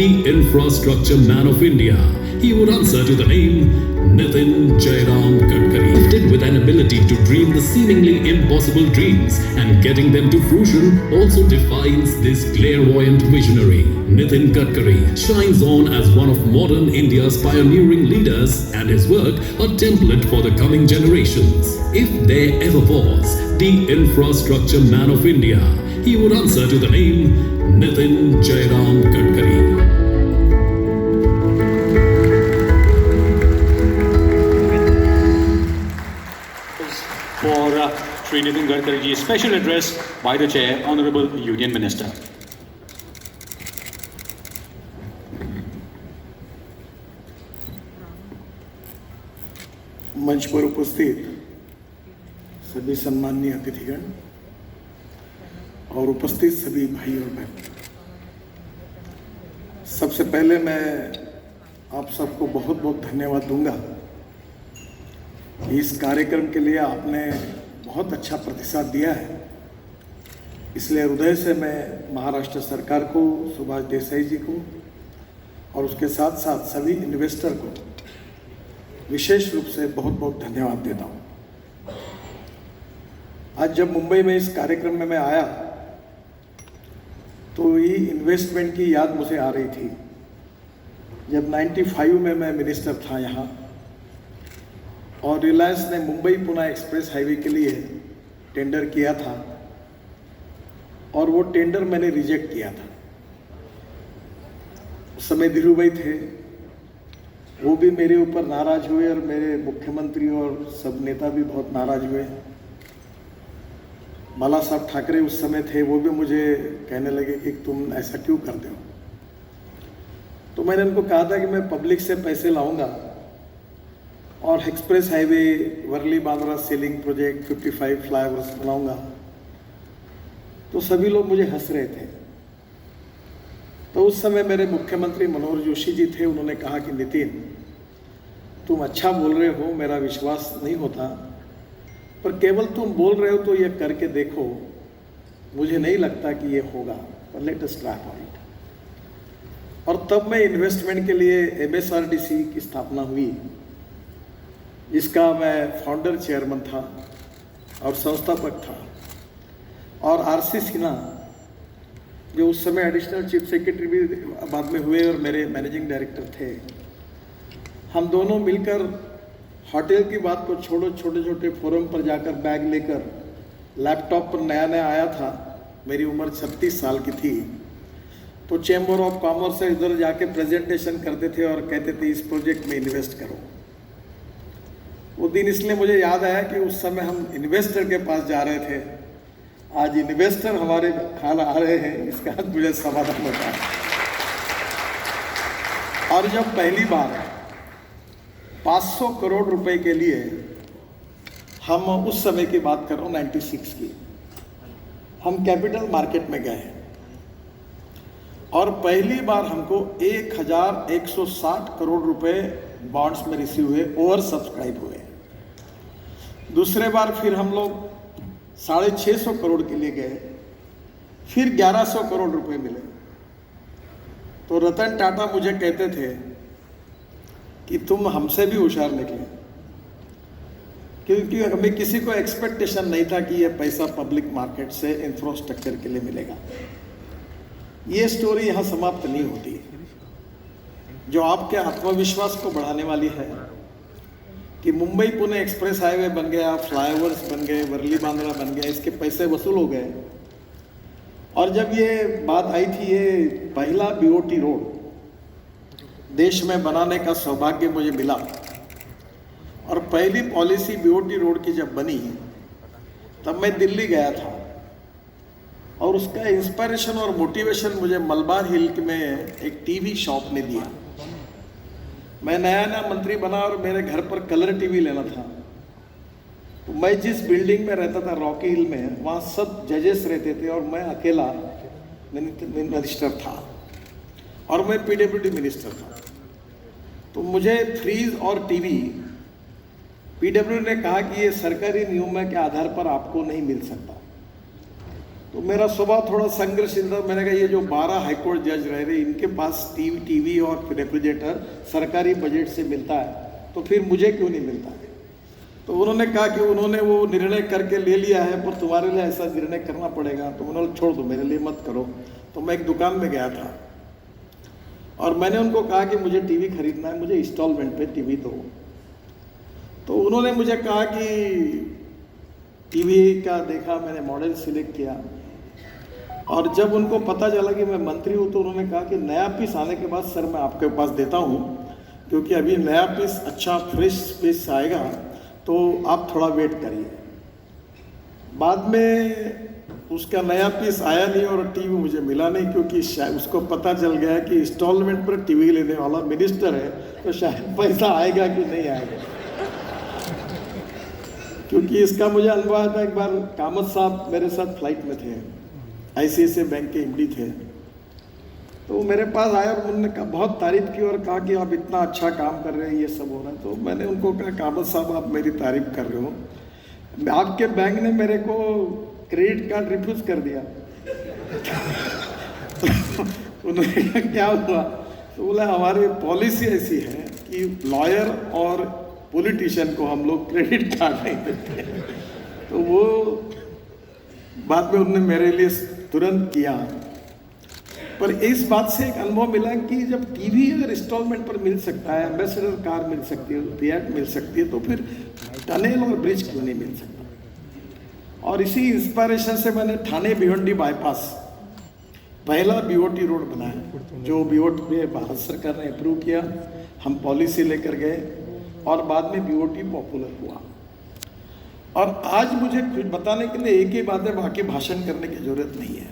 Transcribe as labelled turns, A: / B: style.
A: the infrastructure man of India. He would answer to the name Nitin Jairam Gadkari. Gifted with an ability to dream the seemingly impossible dreams and getting them to fruition also defines this clairvoyant visionary. Nitin Gadkari shines on as one of modern India's pioneering leaders and his work a template for the coming generations. If there ever was the infrastructure man of India, he would answer to the name Nitin Jairam Gadkari.
B: For Shri Nitin Gadkari ji, special address by the Chair, Honorable Union Minister.
C: मंच पर उपस्थित सभी सम्माननीय अतिथिगण और उपस्थित सभी भाई और बहन, सबसे पहले मैं आप सबको बहुत बहुत धन्यवाद दूंगा। इस कार्यक्रम के लिए आपने बहुत अच्छा प्रतिसाद दिया है, इसलिए हृदय से मैं महाराष्ट्र सरकार को, सुभाष देसाई जी को और उसके साथ साथ सभी इन्वेस्टर को विशेष रूप से बहुत बहुत धन्यवाद देता हूँ। आज जब मुंबई में इस कार्यक्रम में मैं आया तो ये इन्वेस्टमेंट की याद मुझे आ रही थी। जब 95 में मैं मिनिस्टर था यहाँ और रिलायंस ने मुंबई पुणे एक्सप्रेस हाईवे के लिए टेंडर किया था और वो टेंडर मैंने रिजेक्ट किया था। उस समय धीरू भाई थे, वो भी मेरे ऊपर नाराज हुए और मेरे मुख्यमंत्री और सब नेता भी बहुत नाराज हुए। बाला साहब ठाकरे उस समय थे, वो भी मुझे कहने लगे कि तुम ऐसा क्यों करते हो। तो मैंने उनको कहा था कि मैं पब्लिक से पैसे लाऊंगा और express highway Worli Bandra sea link project 55 flyovers बनाऊंगा। तो सभी लोग मुझे हंस रहे थे। तो उस समय मेरे मुख्यमंत्री मनोहर जोशी जी थे, उन्होंने कहा कि नितिन, तुम अच्छा बोल रहे हो, मेरा विश्वास नहीं होता, पर केवल तुम बोल रहे हो तो ये करके देखो, मुझे नहीं लगता कि ये होगा, पर let us try for it. और तब मैं इन्वेस्टमेंट के लिए MSRDC की स्थापना हुई, जिसका मैं फाउंडर चेयरमैन था और संस्थापक था। और RC सिन्हा जो उस समय एडिशनल चीफ सेक्रेटरी भी बाद में हुए और मेरे मैनेजिंग डायरेक्टर थे, हम दोनों मिलकर होटल की बात को छोड़ो, छोटे छोटे फोरम पर जाकर बैग लेकर, लैपटॉप पर नया नया आया था, मेरी उम्र 36 साल की थी, तो चैम्बर ऑफ कॉमर्स से इधर जाके प्रेजेंटेशन करते थे और कहते थे इस प्रोजेक्ट में इन्वेस्ट करो। वो दिन इसलिए मुझे याद आया कि उस समय हम इन्वेस्टर के पास जा रहे थे, आज इन्वेस्टर हमारे हाल आ रहे हैं, इसका मुझे समाधान होता है। और जब पहली बार 500 करोड़ रुपए के लिए, हम उस समय की बात कर रहा हूँ 96 की, हम कैपिटल मार्केट में गए और पहली बार हमको 1160 करोड़ रुपए बॉन्ड्स में रिसीव हुए, ओवर सब्सक्राइब हुए। दूसरे बार फिर हम लोग 650 करोड़ के लिए गए, फिर 1100 करोड़ रुपए मिले। तो रतन टाटा मुझे कहते थे कि तुम हमसे भी होशियार निकले, क्योंकि हमें किसी को एक्सपेक्टेशन नहीं था कि ये पैसा पब्लिक मार्केट से इंफ्रास्ट्रक्चर के लिए मिलेगा। ये स्टोरी यहाँ समाप्त नहीं होती, जो आपके आत्मविश्वास को बढ़ाने वाली है कि मुंबई पुणे एक्सप्रेस हाईवे बन गया, फ्लाईओवर्स बन गए, वर्ली बांद्रा बन गया, इसके पैसे वसूल हो गए। और जब ये बात आई थी, ये पहला BOT रोड देश में बनाने का सौभाग्य मुझे मिला और पहली पॉलिसी BOT रोड की जब बनी तब मैं दिल्ली गया था और उसका इंस्पिरेशन और मोटिवेशन मुझे मलबार हिल में एक टीवी शॉप ने दिया। मैं नया नया मंत्री बना और मेरे घर पर कलर टीवी लेना था, तो मैं जिस बिल्डिंग में रहता था रॉकी हिल में, वहाँ सब जजेस रहते थे और मैं अकेला मिनिस्टर था और मैं PWD मिनिस्टर था। तो मुझे फ्रीज और टीवी PWD ने कहा कि ये सरकारी नियमों के आधार पर आपको नहीं मिल सकता। तो मेरा स्वभाव थोड़ा संघर्षशील था। मैंने कहा ये जो 12 हाईकोर्ट जज रह रहे इनके पास टीवी और रेफ्रिजरेटर सरकारी बजट से मिलता है, तो फिर मुझे क्यों नहीं मिलता है? तो उन्होंने कहा कि उन्होंने वो निर्णय करके ले लिया है, पर तुम्हारे लिए ऐसा निर्णय करना पड़ेगा। तो उन्होंने छोड़ दो, मेरे लिए मत करो। तो मैं एक दुकान में गया था और मैंने उनको कहा कि मुझे टीवी खरीदना है, मुझे इंस्टॉलमेंट पे टीवी दो। तो उन्होंने मुझे कहा कि टीवी का देखा, मैंने मॉडल सिलेक्ट किया और जब उनको पता चला कि मैं मंत्री हूँ तो उन्होंने कहा कि नया पीस आने के बाद सर मैं आपके पास देता हूँ, क्योंकि अभी नया पीस अच्छा फ्रेश पीस आएगा, तो आप थोड़ा वेट करिए। बाद में उसका नया पीस आया नहीं और टीवी मुझे मिला नहीं, क्योंकि उसको पता चल गया कि इंस्टॉलमेंट पर टीवी लेने वाला मिनिस्टर है, तो शायद पैसा आएगा कि नहीं आएगा। क्योंकि इसका मुझे अनुभव आया था। एक बार कामत साहब मेरे साथ फ्लाइट में थे, ICICI बैंक के MD थे, तो मेरे पास आया और उन्होंने बहुत तारीफ की और कहा कि आप इतना अच्छा काम कर रहे हैं, ये सब हो रहा है। तो मैंने उनको कहा कामत साहब आप मेरी तारीफ कर रहे हो, आपके बैंक ने मेरे को क्रेडिट कार्ड रिफ्यूज कर दिया। उन्होंने कहा क्या हुआ? तो बोला हमारी पॉलिसी ऐसी है कि लॉयर और पॉलिटिशियन को हम लोग क्रेडिट कार्ड नहीं देते। तो वो बाद में उन्होंने मेरे लिए तुरंत किया। पर इस बात से एक अनुभव मिला कि जब टीवी अगर इंस्टॉलमेंट पर मिल सकता है, एम्बेसडर कार मिल सकती है, फिएट मिल सकती है, तो फिर टनल और ब्रिज क्यों नहीं मिल सकता? और इसी इंस्पायरेशन से मैंने ठाणे भिवंडी बाईपास पहला BOT रोड बनाया, जो BOT पे भारत सरकार ने अप्रूव किया, हम पॉलिसी लेकर गए और बाद में BOT पॉपुलर हुआ। और आज मुझे कुछ बताने के लिए एक ही बात है, बाकी भाषण करने की जरूरत नहीं है।